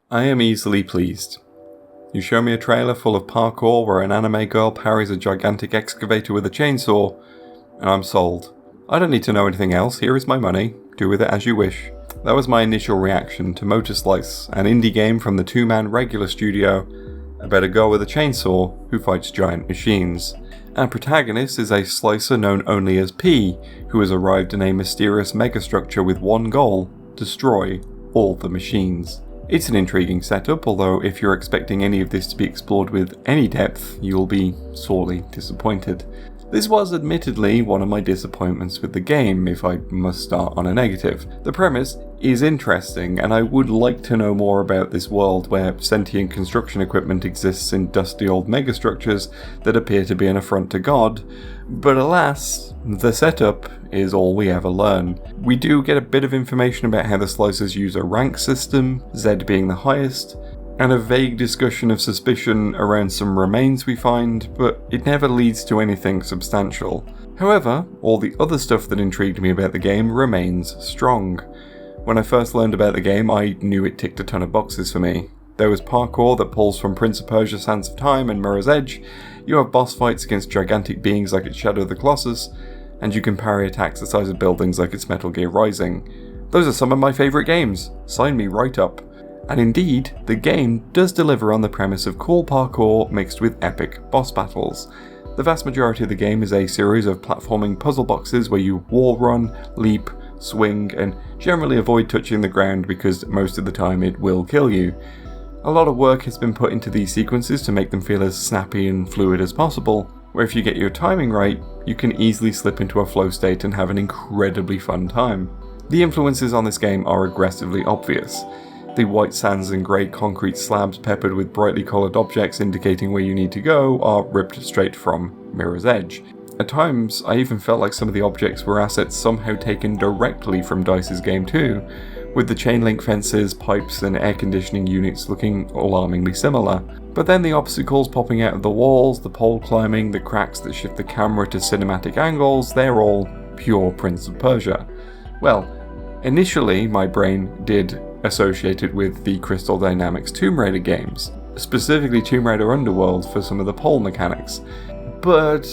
I am easily pleased. You show me a trailer full of parkour where an anime girl parries a gigantic excavator with a chainsaw, and I'm sold. I don't need to know anything else, here is my money, do with it as you wish. That was my initial reaction to Motorslice, an indie game from the two-man Regular studio about a girl with a chainsaw who fights giant machines. Our protagonist is a slicer known only as P, who has arrived in a mysterious megastructure with one goal: destroy all the machines. It's an intriguing setup, although if you're expecting any of this to be explored with any depth, you'll be sorely disappointed. This was admittedly one of my disappointments with the game, if I must start on a negative. The premise is interesting, and I would like to know more about this world where sentient construction equipment exists in dusty old megastructures that appear to be an affront to God, but alas, the setup is all we ever learn. We do get a bit of information about how the slicers use a rank system, Z being the highest, and a vague discussion of suspicion around some remains we find, but it never leads to anything substantial. However, all the other stuff that intrigued me about the game remains strong. When I first learned about the game, I knew it ticked a ton of boxes for me. There was parkour that pulls from Prince of Persia: Sands of Time and Mirror's Edge, you have boss fights against gigantic beings like its Shadow of the Colossus, and you can parry attacks the size of buildings like its Metal Gear Rising. Those are some of my favourite games, sign me right up. And indeed, the game does deliver on the premise of cool parkour mixed with epic boss battles. The vast majority of the game is a series of platforming puzzle boxes where you wall run, leap, swing, and generally avoid touching the ground because most of the time it will kill you. A lot of work has been put into these sequences to make them feel as snappy and fluid as possible, where if you get your timing right, you can easily slip into a flow state and have an incredibly fun time. The influences on this game are aggressively obvious. The white sands and grey concrete slabs peppered with brightly coloured objects indicating where you need to go are ripped straight from Mirror's Edge. At times, I even felt like some of the objects were assets somehow taken directly from DICE's game too, with the chain link fences, pipes and air conditioning units looking alarmingly similar. But then the obstacles popping out of the walls, the pole climbing, the cracks that shift the camera to cinematic angles, they're all pure Prince of Persia. Well, initially my brain did associate it with the Crystal Dynamics Tomb Raider games, specifically Tomb Raider Underworld for some of the pole mechanics, but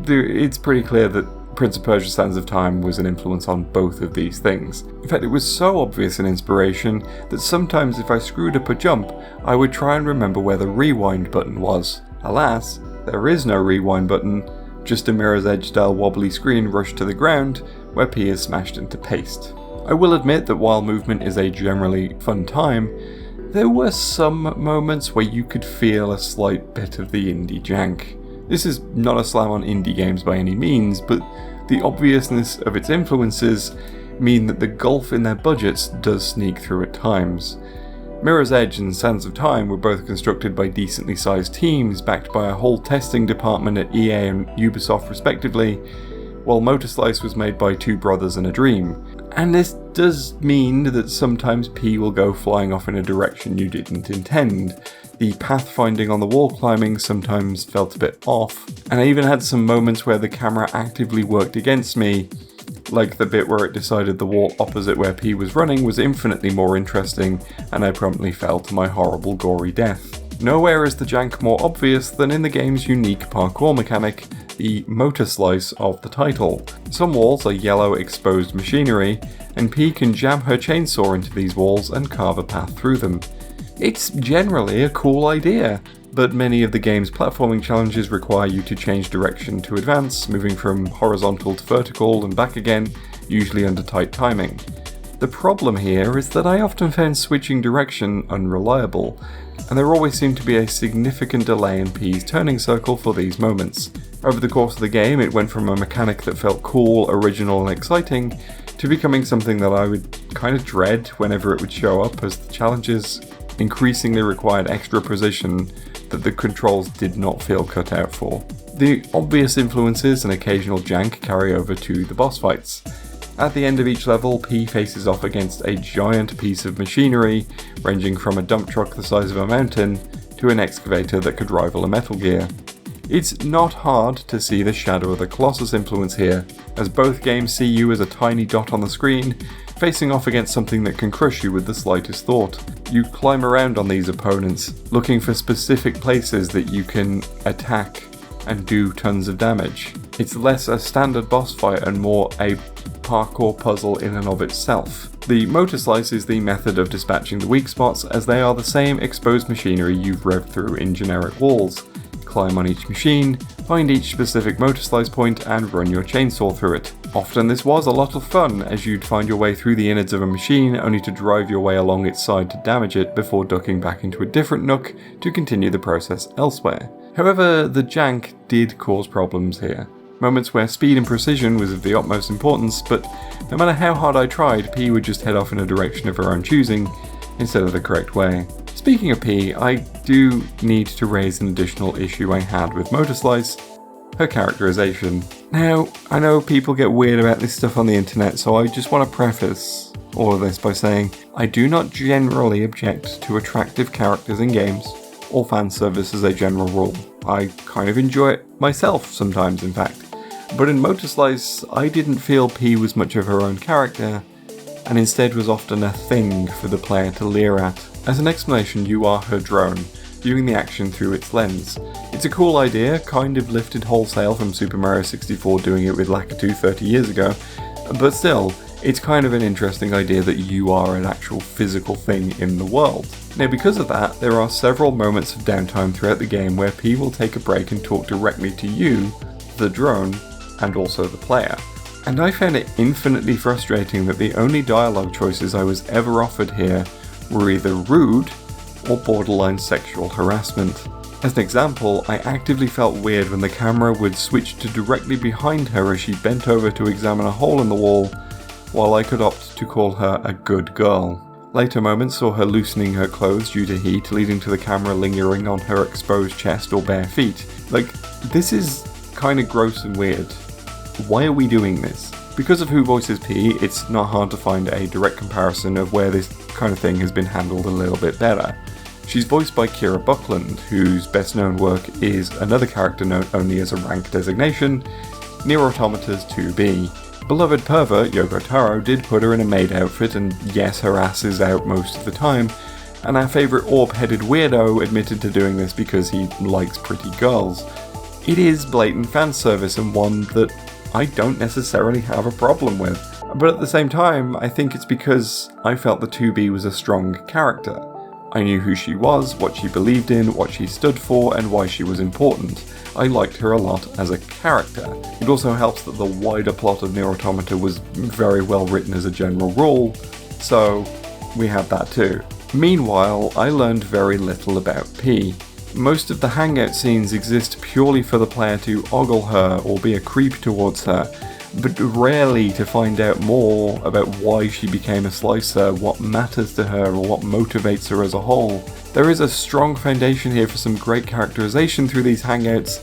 it's pretty clear that Prince of Persia: Sands of Time was an influence on both of these things. In fact, it was so obvious an inspiration that sometimes if I screwed up a jump, I would try and remember where the rewind button was. Alas, there is no rewind button, just a Mirror's Edge style wobbly screen rushed to the ground where P is smashed into paste. I will admit that while movement is a generally fun time, there were some moments where you could feel a slight bit of the indie jank. This is not a slam on indie games by any means, but the obviousness of its influences mean that the gulf in their budgets does sneak through at times. Mirror's Edge and Sands of Time were both constructed by decently sized teams backed by a whole testing department at EA and Ubisoft respectively, while Motorslice was made by two brothers and a dream. And this does mean that sometimes P will go flying off in a direction you didn't intend. The pathfinding on the wall climbing sometimes felt a bit off, and I even had some moments where the camera actively worked against me, like the bit where it decided the wall opposite where P was running was infinitely more interesting, and I promptly fell to my horrible gory death. Nowhere is the jank more obvious than in the game's unique parkour mechanic, the Motorslice of the title. Some walls are yellow exposed machinery, and P can jam her chainsaw into these walls and carve a path through them. It's generally a cool idea, but many of the game's platforming challenges require you to change direction to advance, moving from horizontal to vertical and back again, usually under tight timing. The problem here is that I often found switching direction unreliable, and there always seemed to be a significant delay in P's turning circle for these moments. Over the course of the game, it went from a mechanic that felt cool, original and exciting, to becoming something that I would kind of dread whenever it would show up, as the challenges increasingly required extra precision that the controls did not feel cut out for. The obvious influences and occasional jank carry over to the boss fights. At the end of each level, P faces off against a giant piece of machinery, ranging from a dump truck the size of a mountain to an excavator that could rival a Metal Gear. It's not hard to see the Shadow of the Colossus influence here, as both games see you as a tiny dot on the screen, facing off against something that can crush you with the slightest thought. You climb around on these opponents, looking for specific places that you can attack and do tons of damage. It's less a standard boss fight and more a parkour puzzle in and of itself. The Motorslice is the method of dispatching the weak spots, as they are the same exposed machinery you've revved through in generic walls. Climb on each machine, find each specific Motorslice point and run your chainsaw through it. Often this was a lot of fun, as you'd find your way through the innards of a machine only to drive your way along its side to damage it before ducking back into a different nook to continue the process elsewhere. However, the jank did cause problems here. Moments where speed and precision was of the utmost importance, but no matter how hard I tried, P would just head off in a direction of her own choosing, instead of the correct way. Speaking of P, I do need to raise an additional issue I had with Motorslice: her characterization. Now, I know people get weird about this stuff on the internet, so I just want to preface all of this by saying I do not generally object to attractive characters in games, or fan service as a general rule. I kind of enjoy it myself sometimes, in fact. But in Motorslice, I didn't feel P was much of her own character, and instead was often a thing for the player to leer at. As an explanation, you are her drone, viewing the action through its lens. It's a cool idea, kind of lifted wholesale from Super Mario 64 doing it with Lakitu 30 years ago, but still, it's kind of an interesting idea that you are an actual physical thing in the world. Now, because of that, there are several moments of downtime throughout the game where P will take a break and talk directly to you, the drone, and also the player. And I found it infinitely frustrating that the only dialogue choices I was ever offered here were either rude or borderline sexual harassment. As an example, I actively felt weird when the camera would switch to directly behind her as she bent over to examine a hole in the wall, while I could opt to call her a good girl. Later moments saw her loosening her clothes due to heat, leading to the camera lingering on her exposed chest or bare feet. Like, this is kind of gross and weird. Why are we doing this? Because of who voices P, it's not hard to find a direct comparison of where this kind of thing has been handled a little bit better. She's voiced by Kira Buckland, whose best known work is another character known only as a rank designation, Nier Automata's 2B. Beloved pervert Yoko Taro did put her in a maid outfit, and yes, her ass is out most of the time, and our favourite orb-headed weirdo admitted to doing this because he likes pretty girls. It is blatant fan service, and one that I don't necessarily have a problem with. But at the same time, I think it's because I felt the 2B was a strong character. I knew who she was, what she believed in, what she stood for, and why she was important. I liked her a lot as a character. It also helps that the wider plot of Nier Automata was very well written as a general rule, so we had that too. Meanwhile, I learned very little about P. Most of the hangout scenes exist purely for the player to ogle her or be a creep towards her, but rarely to find out more about why she became a slicer, what matters to her, or what motivates her as a whole. There is a strong foundation here for some great characterization through these hangouts,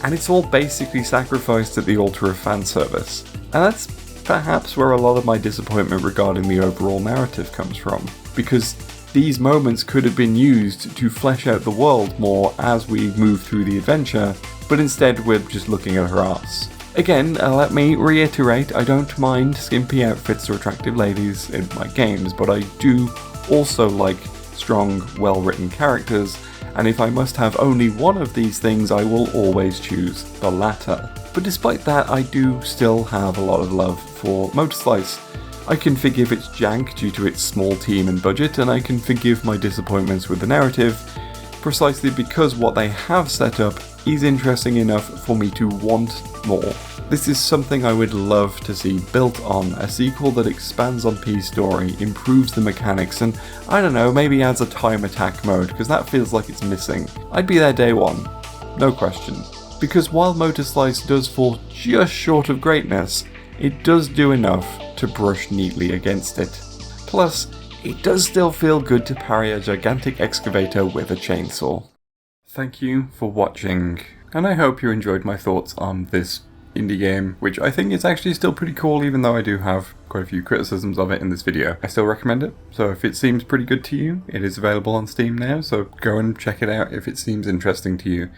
and it's all basically sacrificed at the altar of fan service. And that's perhaps where a lot of my disappointment regarding the overall narrative comes from, because these moments could have been used to flesh out the world more as we move through the adventure, but instead we're just looking at her arse. Again, let me reiterate, I don't mind skimpy outfits or attractive ladies in my games, but I do also like strong, well-written characters, and if I must have only one of these things, I will always choose the latter. But despite that, I do still have a lot of love for Motorslice. I can forgive its jank due to its small team and budget, and I can forgive my disappointments with the narrative, precisely because what they have set up is interesting enough for me to want more. This is something I would love to see built on, a sequel that expands on P's story, improves the mechanics, and I don't know, maybe adds a time attack mode, because that feels like it's missing. I'd be there day one, no question. Because while Motorslice does fall just short of greatness, it does do enough to brush neatly against it. Plus, it does still feel good to parry a gigantic excavator with a chainsaw. Thank you for watching, and I hope you enjoyed my thoughts on this indie game, which I think is actually still pretty cool, even though I do have quite a few criticisms of it in this video. I still recommend it, so if it seems pretty good to you, it is available on Steam now, so go and check it out if it seems interesting to you.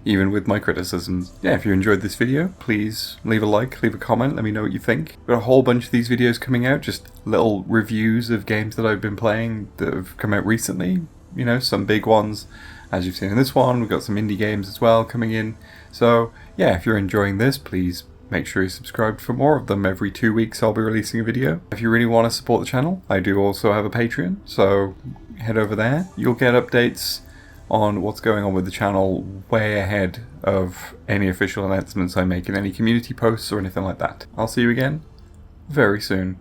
even with my criticisms. Yeah, if you enjoyed this video, please leave a like, leave a comment, let me know what you think. Got a whole bunch of these videos coming out, just little reviews of games that I've been playing that have come out recently. You know, some big ones, as you've seen in this one. We've got some indie games as well coming in. So yeah, if you're enjoying this, please make sure you're subscribed for more of them. Every 2 weeks I'll be releasing a video. If you really want to support the channel, I do also have a Patreon, so head over there. You'll get updates on what's going on with the channel way ahead of any official announcements I make in any community posts or anything like that. I'll see you again very soon.